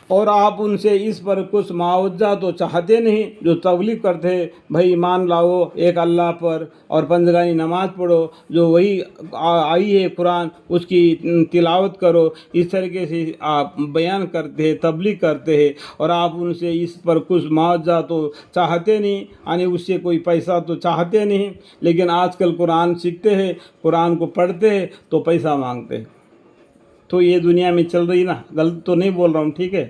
اور آپ ان سے اس پر کچھ معاوضہ تو چاہتے نہیں جو تبلیغ کرتے بھائی ایمان لاؤ ایک اللہ پر اور پنجگانی نماز پڑھو، جو وہی آئی ہے قرآن اس کی تلاوت کرو، اس طریقے سے آپ بیان کرتے ہیں، تبلیغ کرتے ہیں، اور آپ ان سے اس پر کچھ معاوضہ تو چاہتے نہیں، یعنی اس سے کوئی پیسہ تو چاہتے نہیں، لیکن آج کل قرآن سیکھتے ہیں، قرآن کو پڑھتے ہیں تو پیسہ مانگتے ہیں۔ تو یہ دنیا میں چل رہی نا، غلط تو نہیں بول رہا ہوں، ٹھیک ہے،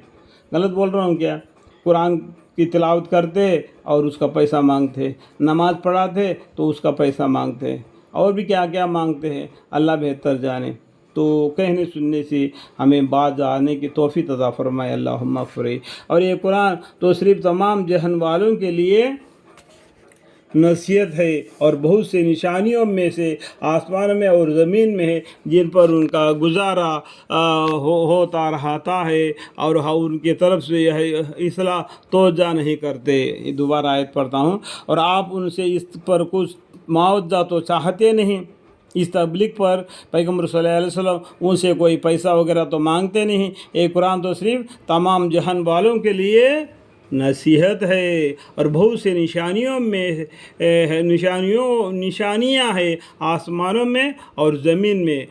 غلط بول رہا ہوں کیا؟ قرآن کی تلاوت کرتے اور اس کا پیسہ مانگتے، نماز پڑھاتے تو اس کا پیسہ مانگتے، اور بھی کیا کیا مانگتے ہیں، اللہ بہتر جانے۔ تو کہنے سننے سے ہمیں باز آنے کی توفیق عطا فرمائے، اللہم فری۔ اور یہ قرآن تو صرف تمام جہان والوں کے لیے نصیحت ہے، اور بہت سے نشانیوں میں سے آسمان میں اور زمین میں ہے جن پر ان کا گزارا ہوتا رہتا ہے، اور ان کی طرف سے یہ اصلاح توجہ نہیں کرتے۔ یہ دوبارہ آیت پڑھتا ہوں، اور آپ ان سے اس پر کچھ معاوضہ تو چاہتے نہیں، اس تبلیغ پر پیغمبر صلی اللہ علیہ وسلم ان سے کوئی پیسہ وغیرہ تو مانگتے نہیں۔ یہ قرآن تو صرف تمام جہان والوں کے لیے نصیحت ہے، اور بہت سے نشانیوں میں نشانیاں ہیں آسمانوں میں اور زمین میں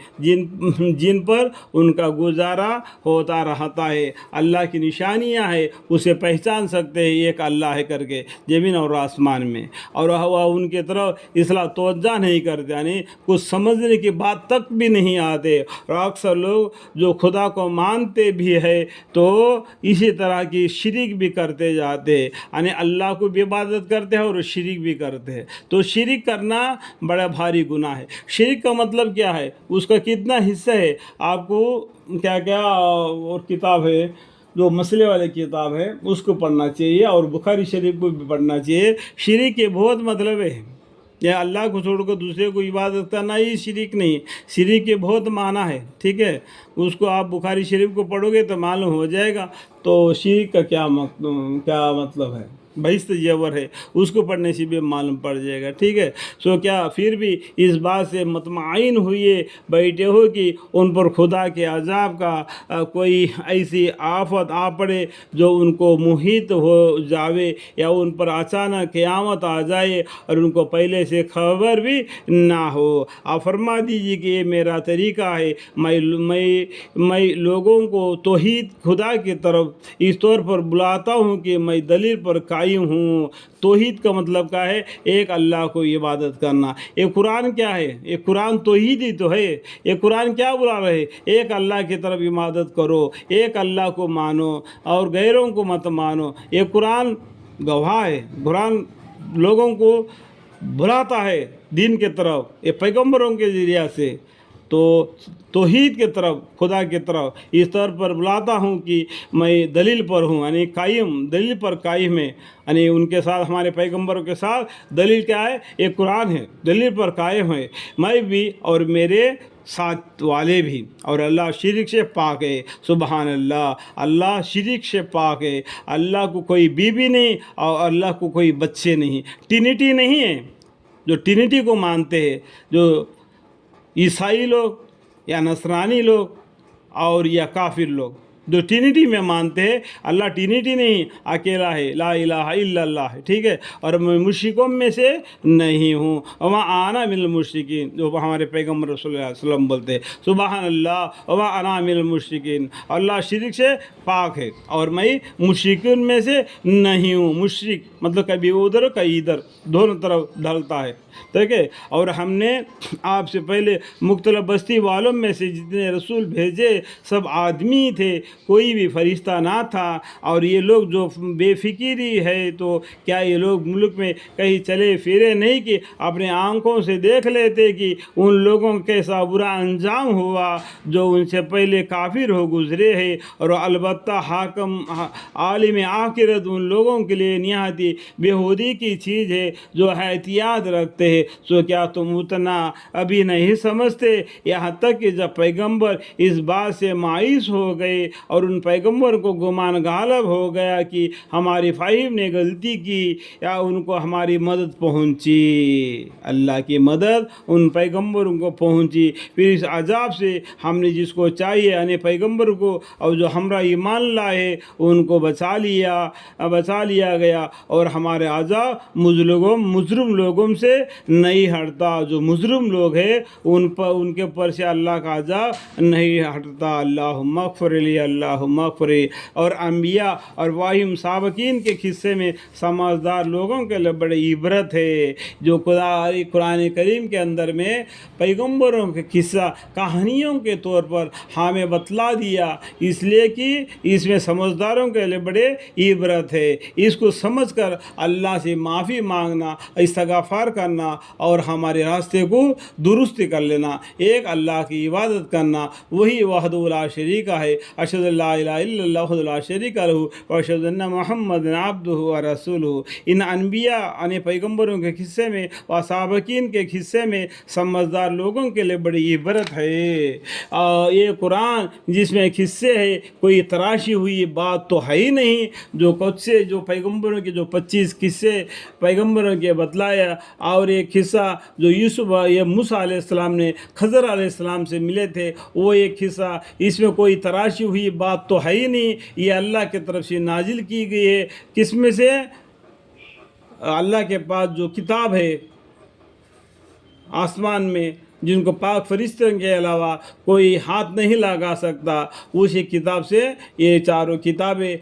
جن پر ان کا گزارا ہوتا رہتا ہے۔ اللہ کی نشانیاں ہیں، اسے پہچان سکتے ہیں ایک اللہ ہے کر کے زمین اور آسمان میں، اور وہ ان کی طرف اصلاح توجہ نہیں کرتے، یعنی کچھ سمجھنے کی بات تک بھی نہیں آتے۔ اور اکثر لوگ جو خدا کو مانتے بھی ہے تو اسی طرح کی شرک بھی کرتے جاتے ہیں، یعنی اللہ کو بھی عبادت کرتے ہیں اور شرک بھی کرتے ہیں۔ تو شرک کرنا بڑا بھاری گناہ ہے۔ شرک کا مطلب کیا ہے، اس کا کتنا حصہ ہے، آپ کو کیا کیا اور کتاب ہے جو مسئلے والی کتاب ہے اس کو پڑھنا چاہیے، اور بخاری شریف کو بھی پڑھنا چاہیے۔ شرک کے بہت مطلب ہے، یا اللہ کو چھوڑ کر دوسرے کو عبادت کرنا ہی شرک نہیں، شرک کے بہت معنی ہے، ٹھیک ہے، اس کو آپ بخاری شریف کو پڑھو گے تو معلوم ہو جائے گا۔ تو شرک کا کیا مطلب ہے، بہشت جیور ہے، اس کو پڑھنے سے بھی معلوم پڑ جائے گا، ٹھیک ہے۔ سو کیا پھر بھی اس بات سے مطمئن ہوئے بیٹھے ہو کہ ان پر خدا کے عذاب کا کوئی ایسی آفت آ پڑے جو ان کو محیط ہو جاوے، یا ان پر اچانک قیامت آ جائے اور ان کو پہلے سے خبر بھی نہ ہو۔ آپ فرما دیجیے کہ یہ میرا طریقہ ہے، میں لوگوں کو توحید خدا کی طرف اس طور پر بلاتا ہوں کہ میں دلیل پر قائم ہوں۔ توحید کا مطلب کیا ہے، ایک اللہ کو عبادت کرنا۔ یہ قرآن کیا ہے، یہ قرآن توحید ہی تو ہے۔ یہ قرآن کیا بلا رہے، ایک اللہ کی طرف عبادت کرو، ایک اللہ کو مانو اور غیروں کو مت مانو۔ یہ قرآن گواہ ہے، قرآن لوگوں کو بلاتا ہے دین کے طرف، یہ پیغمبروں کے ذریعہ سے۔ تو توحید کے طرف، خدا کی طرف اس طور پر بلاتا ہوں کہ میں دلیل پر ہوں، یعنی قائم، دلیل پر قائم ہے، یعنی ان کے ساتھ، ہمارے پیغمبروں کے ساتھ دلیل کیا ہے، ایک قرآن ہے، دلیل پر قائم ہے، میں بھی اور میرے ساتھ والے بھی، اور اللہ شرک سے پاک ہے۔ سبحان اللہ، اللہ شرک سے پاک ہے، اللہ کو کوئی بیوی نہیں اور اللہ کو کوئی بچے نہیں، ٹرینٹی نہیں ہے۔ جو ٹرینٹی کو مانتے ہیں، جو عیسائی لوگ یا نصرانی لوگ اور یا کافر لوگ جو ٹرینٹی میں مانتے ہیں، اللہ ٹرینٹی نہیں، اکیلا ہے، لا الہ الا اللہ ہے، ٹھیک ہے، اور میں مشرکوں میں سے نہیں ہوں، وما انا من المشرکین، جو ہمارے پیغمبر صلی اللہ علیہ وسلم بولتے ہیں، سبحان اللہ وما انا من المشرکین، اللہ شرک سے پاک ہے اور میں مشرکین میں سے نہیں ہوں۔ مشرک مطلب کبھی ادھر کبھی ادھر، دونوں طرف ڈھلتا ہے، ٹھیک ہے۔ اور ہم نے آپ سے پہلے مختلف بستی والوں میں سے جتنے رسول بھیجے سب آدمی تھے، کوئی بھی فرشتہ نہ تھا، اور یہ لوگ جو بے فکری ہے، تو کیا یہ لوگ ملک میں کہیں چلے پھرے نہیں کہ اپنے آنکھوں سے دیکھ لیتے کہ ان لوگوں کا کیسا برا انجام ہوا جو ان سے پہلے کافر ہو گزرے ہیں، اور البتہ حاکم عالم آخرت ان لوگوں کے لیے نہایت بےہودی کی چیز ہے جو احتیاط رکھتے ہیں۔ سو کیا تم اتنا ابھی نہیں سمجھتے، یہاں تک کہ جب پیغمبر اس بات سے مایوس ہو گئے اور ان پیغمبر کو گمان غالب ہو گیا کہ ہماری فہیم نے غلطی کی یا ان کو ہماری مدد پہنچی، اللہ کی مدد ان پیغمبروں کو پہنچی۔ پھر اس عذاب سے ہم نے جس کو چاہیے یعنی پیغمبر کو اور جو ہمراہ ایمان لائے ان کو بچا لیا گیا، اور ہمارے عذاب مجرم لوگوں سے نہیں ہٹتا۔ جو مجرم لوگ ہیں ان کے اوپر سے اللہ کا عذاب نہیں ہٹتا۔ اللہم اغفر لی، اللہم اغفر لی۔ اور انبیاء اور واہم سابقین کے قصے میں سمجھدار لوگوں کے لیے بڑی عبرت ہے، جو قرآن کریم کے اندر میں پیغمبروں کے قصہ کہانیوں کے طور پر ہمیں بتلا دیا، اس لیے کہ اس میں سمجھداروں کے لیے بڑے عبرت ہے۔ اس کو سمجھ کر اللہ سے معافی مانگنا، استغفار کرنا اور ہمارے راستے کو درست کر لینا، ایک اللہ کی عبادت کرنا، وہی وحدہ لا شریک ہے۔ اشہد ان لا الہ الا اللہ وحدہ لا شریک لہ واشہد ان محمد عبدہ ورسولہ۔ ان انبیاء یعنی پیغمبروں کے قصے میں و سابقین کے قصے میں سمجھدار لوگوں کے لیے بڑی عبرت ہے۔ یہ قرآن جس میں قصے ہے، کوئی تراشی ہوئی بات تو ہے ہی نہیں۔ جو قصے جو پیغمبروں کے جو 25 قصے پیغمبروں کے بتلایا، اور ایک قصہ جو موسیٰ علیہ السلام نے خضر علیہ السلام سے ملے تھے، وہ ایک قصہ، اس میں کوئی تراشی ہوئی بات تو ہے ہی نہیں۔ یہ اللہ کی طرف سے نازل کی گئی ہے۔ کس میں سے؟ اللہ کے پاس جو کتاب ہے آسمان میں، جن کو پاک فرشتوں کے علاوہ کوئی ہاتھ نہیں لگا سکتا، اسی کتاب سے یہ چاروں کتابیں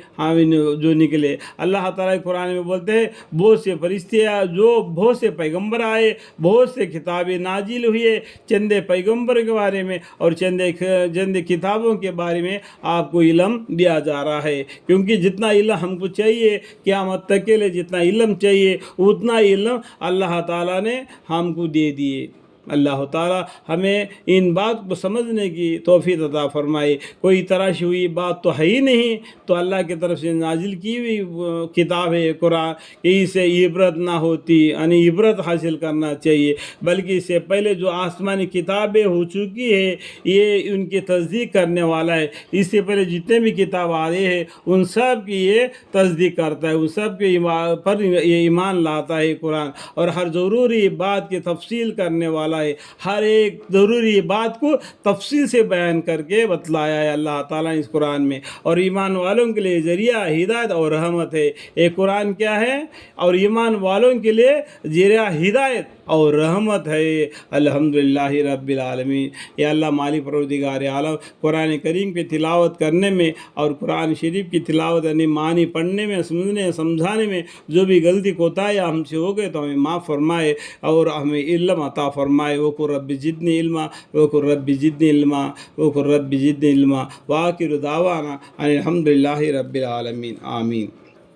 جو نکلے۔ اللہ تعالیٰ قرآن میں بولتے ہیں بہت سے فرشتے جو بہت سے پیغمبر آئے، بہت سے کتابیں نازل ہوئے، چند پیغمبر کے بارے میں اور چند کتابوں کے بارے میں آپ کو علم دیا جا رہا ہے، کیونکہ جتنا علم ہم کو چاہیے قیامت تک کے لیے، جتنا علم چاہیے اتنا علم اللہ تعالیٰ نے ہم کو دے دیے۔ اللہ تعالیٰ ہمیں ان بات کو سمجھنے کی توفیق عطا فرمائے۔ کوئی تراشی ہوئی بات تو ہے ہی نہیں، تو اللہ کی طرف سے نازل کی ہوئی کتاب ہے قرآن، کہ اس سے عبرت نہ ہوتی، یعنی عبرت حاصل کرنا چاہیے، بلکہ اس سے پہلے جو آسمانی کتابیں ہو چکی ہے یہ ان کی تصدیق کرنے والا ہے۔ اس سے پہلے جتنے بھی کتاب آئے ہیں ان سب کی یہ تصدیق کرتا ہے، ان سب کے پر یہ ایمان لاتا ہے قرآن، اور ہر ضروری بات کی تفصیل کرنے والا ہے۔ ہر ایک ضروری بات کو تفصیل سے بیان کر کے بتلایا ہے اللہ تعالیٰ اس قرآن میں، اور ایمان والوں کے لیے ذریعہ ہدایت اور رحمت ہے۔ یہ قرآن کیا ہے؟ اور ایمان والوں کے لیے ذریعہ ہدایت اور رحمت ہے۔ الحمدللہ رب العالمین۔ یا اللہ مالک پروردگار عالم، قرآن کریم کی تلاوت کرنے میں اور قرآن شریف کی تلاوت یعنی معنی پڑھنے میں، سمجھنے سمجھانے میں جو بھی غلطی کوتاہیاں ہم سے ہو گئے تو ہمیں معاف فرمائے اور ہمیں علم عطا فرمائے۔ وقل رب زدنی علما، وقل رب زدنی علما، وقل رب زدنی علما، وآخر دعوانا ان الحمدللہ رب العالمین، آمین۔